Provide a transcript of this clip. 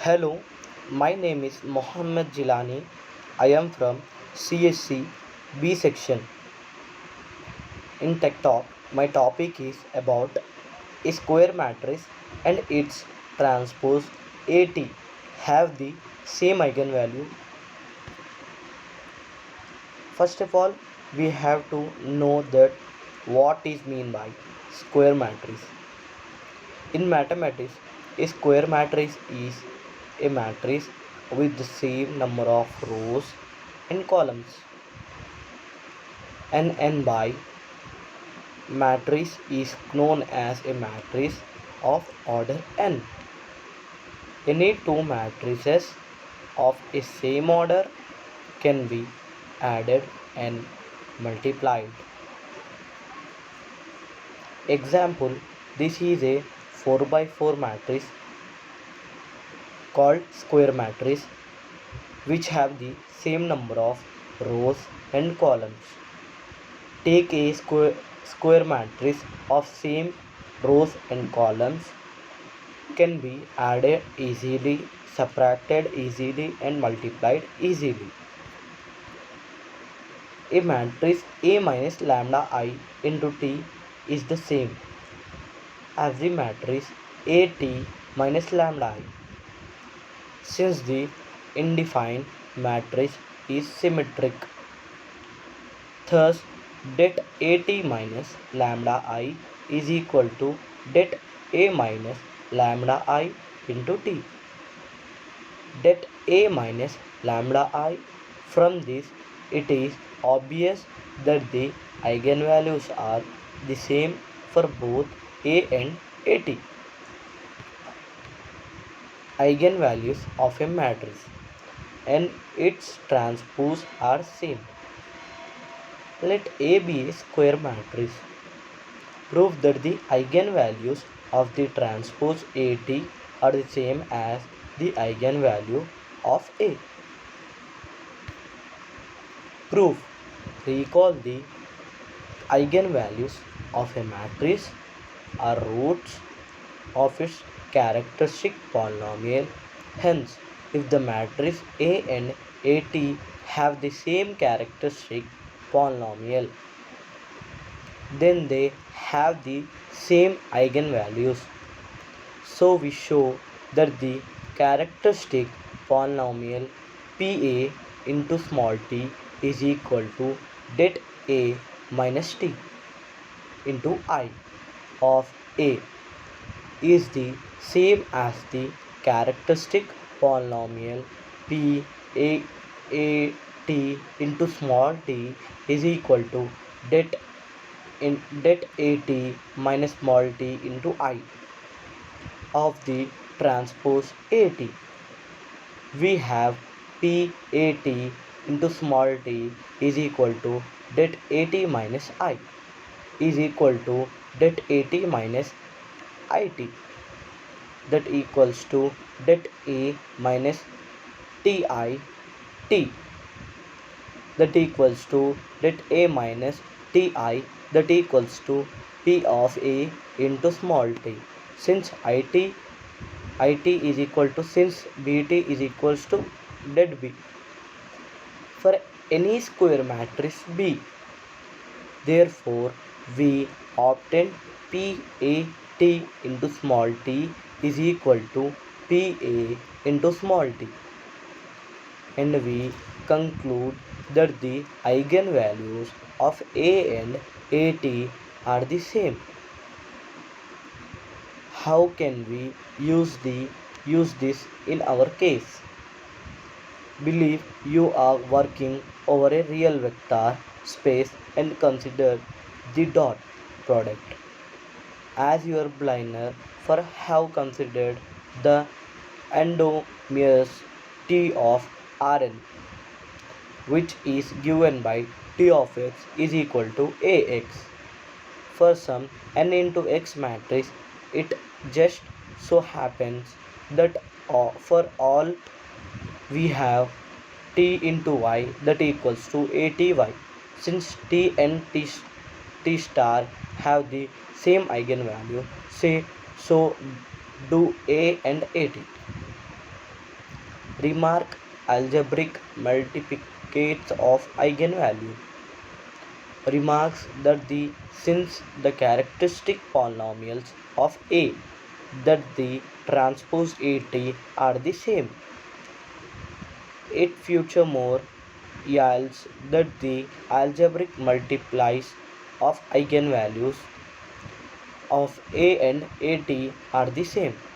Hello, my name is Mohammed Jilani. I am from CSC B section. In Tech Talk, my topic is about a square matrix and its transpose AT have the same eigenvalue. First of all, we have to know that what is mean by square matrix. In mathematics, a square matrix is a matrix with the same number of rows and columns. An n by matrix is known as a matrix of order n. Any two matrices of a same order can be added and multiplied. Example, this is a 4 by 4 matrix called square matrix which have the same number of rows and columns. Take a square matrix of same rows and columns can be added easily, subtracted easily and multiplied easily. A matrix A minus lambda I into T is the same as the matrix AT minus lambda I. Since the indefined matrix is symmetric, thus det AT minus lambda I is equal to det A minus lambda I into T. Det A minus lambda I. From this, it is obvious that the eigenvalues are the same for both A and AT. Eigenvalues of a matrix and its transpose are same. Let A be a square matrix. Prove that the eigenvalues of the transpose AT are the same as the eigenvalue of A. Proof. Recall the eigenvalues of a matrix are roots of its characteristic polynomial. Hence, if the matrix A and AT have the same characteristic polynomial, then they have the same eigenvalues. So we show that the characteristic polynomial PA into small t is equal to det A minus t into I of A is the same as the characteristic polynomial P A t into small t is equal to det AT minus small t into I of the transpose AT. We have PAT into small t is equal to det AT minus I is equal to det AT minus IT, that equals to det A minus TI T, that equals to det A minus TI, that equals to P of A into small t. Since IT is equal to, since BT is equals to det B for any square matrix B. Therefore, we obtain PAT into small t is equal to PA into small t, and we conclude that the eigenvalues of A and AT are the same. How can we use this in our case? Believe you are working over a real vector space and consider the dot product as your blinder for have considered the endomers T of Rn, which is given by T of x is equal to Ax. For some n into x matrix, it just so happens that for all we have t into y that equals to aty. Since t and t star have the same eigenvalue, say so do a and at. Remark algebraic multiplicates of eigenvalue remarks that since the characteristic polynomials of A that the transpose AT are the same, it furthermore yields that the algebraic multiplies of eigenvalues of A and AT are the same.